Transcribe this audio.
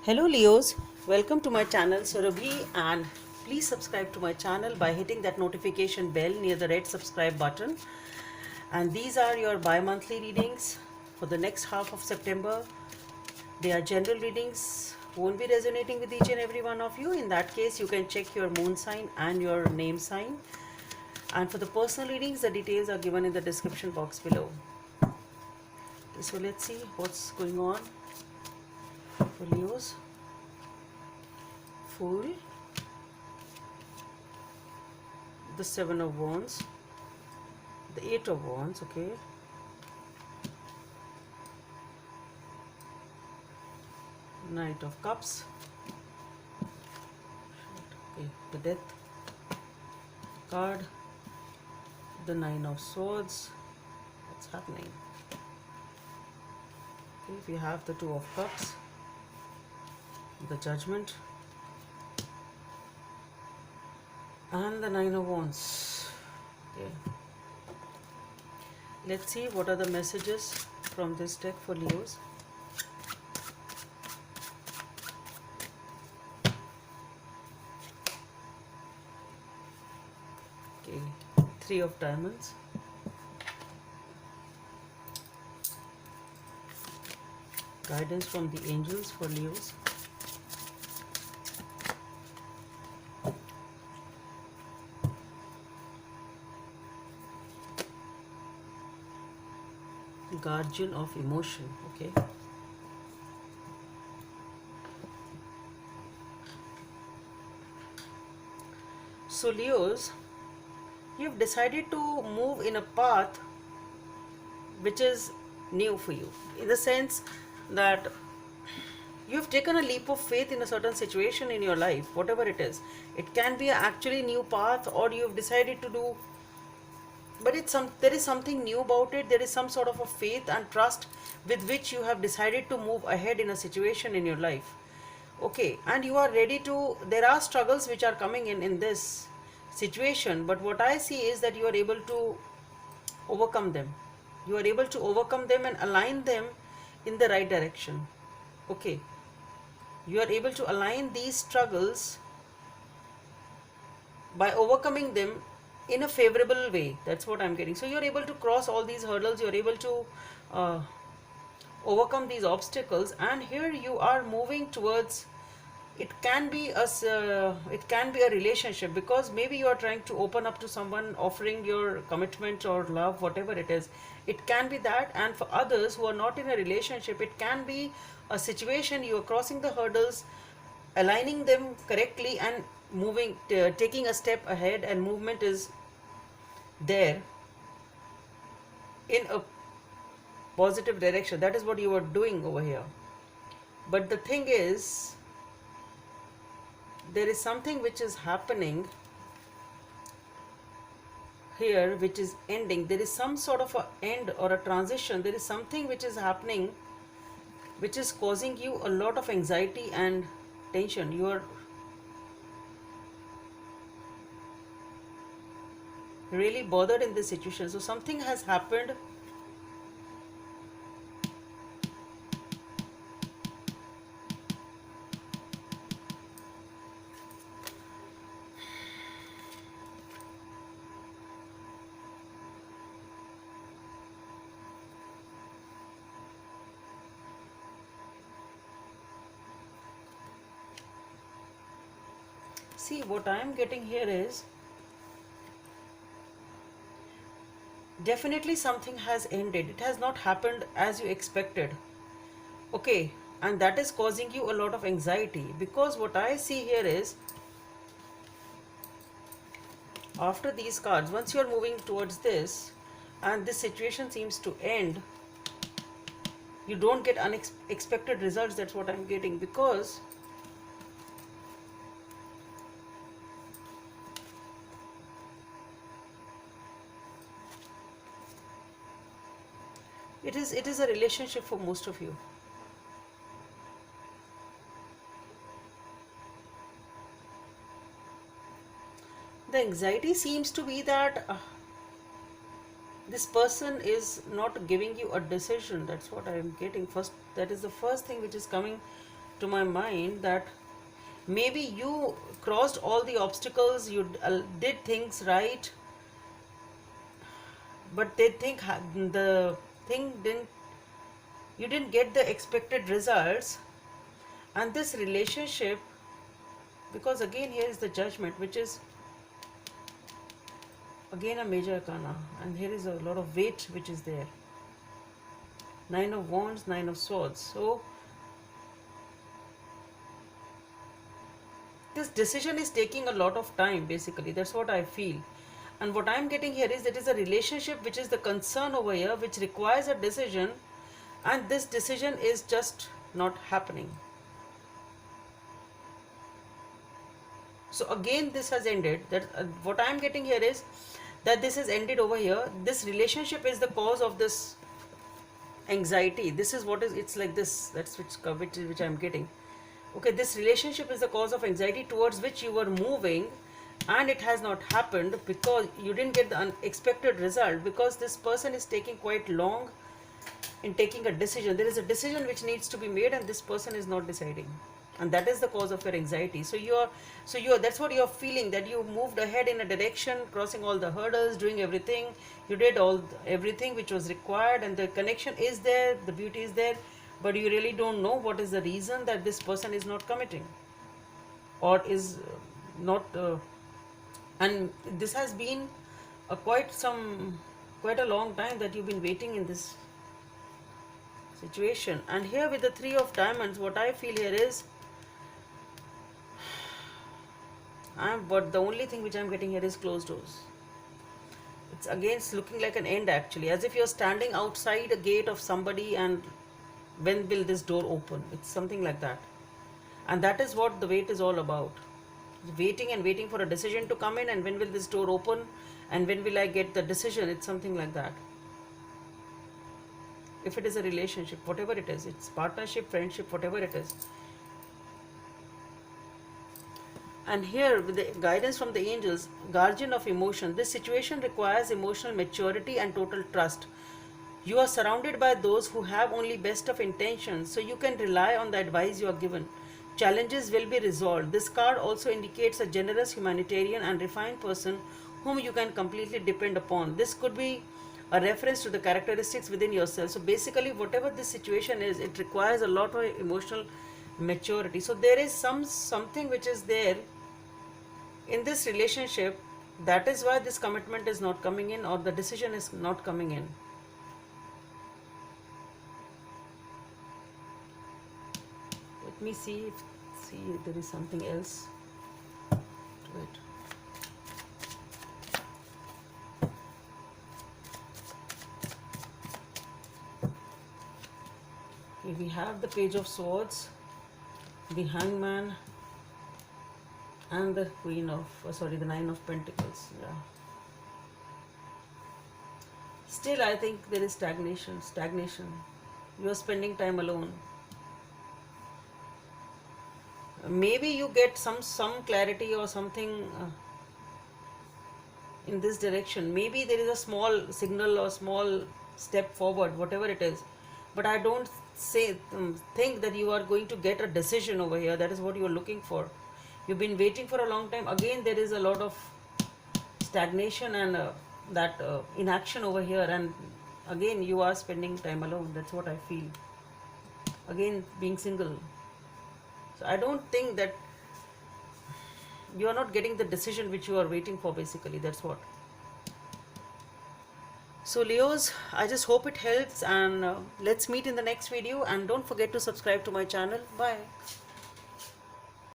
Hello Leos, welcome to my channel Surabhi, and please subscribe to my channel by hitting that notification bell near the red subscribe button. And these are your bi-monthly readings for the next half of September. They are general readings, won't be resonating with each and every one of you. In that case, you can check your moon sign and your name sign. And for the personal readings, the details are given in the description box below. So let's see what's going on for Leos. Fool, the Seven of Wands, the Eight of Wands, okay, Knight of Cups, okay, the Death card, the Nine of Swords. What's happening? Okay, we have the Two of Cups, the Judgment, and the Nine of Wands. Okay, let's see what are the messages from this deck for Leos. Okay, Three of Diamonds, guidance from the angels for Leos. Guardian of emotion, okay. So Leos, you've decided to move in a path which is new for you, in the sense that you've taken a leap of faith in a certain situation in your life, whatever it is. It can be actually new path, or you've decided to do, but there is something new about it. There is some sort of a faith and trust with which you have decided to move ahead in a situation in your life. Okay, and you are ready to, there are struggles which are coming in this situation, but what I see is that you are able to overcome them. You are able to overcome them and align them in the right direction. Okay, you are able to align these struggles by overcoming them in a favorable way. That's what I'm getting. So you're able to cross all these hurdles, you're able to uh, overcome these obstacles, and here you are moving towards, it can be a relationship, because maybe you are trying to open up to someone, offering your commitment or love, whatever it is. It can be that. And for others who are not in a relationship, it can be a situation you are crossing the hurdles, aligning them correctly, and moving, taking a step ahead, and movement is there in a positive direction. That is what you are doing over here. But the thing is, there is something which is happening here which is ending. There is some sort of a end or a transition. There is something which is happening which is causing you a lot of anxiety and tension. You are really bothered in this situation. So something has happened see, what I am getting here is definitely something has ended. It has not happened as you expected. Okay, and that is causing you a lot of anxiety, because what I see here is, after these cards, once you are moving towards this and this situation seems to end, you don't get unexpected results. That's what I'm getting, because it is a relationship for most of you. The anxiety seems to be that this person is not giving you a decision. That's what I am getting first. That is the first thing which is coming to my mind that maybe you crossed all the obstacles, you did things right, but they think the thing didn't, you didn't get the expected results. And this relationship, because again here is the Judgment, which is again a major arcana, and here is a lot of weight which is there. Nine of Wands, Nine of Swords. So this decision is taking a lot of time, basically. That's what I feel. And what I'm getting here is that is a relationship which is the concern over here, which requires a decision, and this decision is just not happening. So again this has ended. That what I'm getting here is that this has ended over here. This relationship is the cause of this anxiety. This is what is, it's like this. That's which I'm getting. Okay, this relationship is the cause of anxiety towards which you were moving, and it has not happened because you didn't get the unexpected result, because this person is taking quite long in taking a decision. There is a decision which needs to be made, and this person is not deciding, and that is the cause of your anxiety. So you're that's what you're feeling, that you moved ahead in a direction, crossing all the hurdles, doing everything, you did everything which was required, and the connection is there, the beauty is there, but you really don't know what is the reason that this person is not committing or is not and this has been quite a long time that you've been waiting in this situation. And here with the Three of Diamonds, what I feel here is but the only thing which I'm getting here is closed doors. It's again looking like an end, actually, as if you're standing outside a gate of somebody, and when will this door open? It's something like that. And that is what the wait is all about. Waiting and waiting for a decision to come in, and when will this door open, and when will I get the decision? It's something like that. If it is a relationship, whatever it is, it's partnership, friendship, whatever it is. And here with the guidance from the angels, guardian of emotion, this situation requires emotional maturity and total trust. You are surrounded by those who have only best of intentions, so you can rely on the advice you are given. Challenges will be resolved. This card also indicates a generous, humanitarian and refined person whom you can completely depend upon. This could be a reference to the characteristics within yourself. So basically, whatever this situation is, it requires a lot of emotional maturity. So there is something which is there in this relationship. That is why this commitment is not coming in, or the decision is not coming in. Let me see if there is something else to it. Here we have the Page of Swords, the Hangman, and the the Nine of Pentacles. Yeah. Still, I think there is stagnation. You are spending time alone. Maybe you get some clarity or something in this direction. Maybe there is a small signal or small step forward, whatever it is. But I don't think that you are going to get a decision over here. That is what you are looking for. You've been waiting for a long time. Again, there is a lot of stagnation and that inaction over here. And again, you are spending time alone. That's what I feel. Again, being single. So I don't think that you are not getting the decision which you are waiting for, basically. That's what. So Leos, I just hope it helps, and let's meet in the next video, and don't forget to subscribe to my channel. Bye.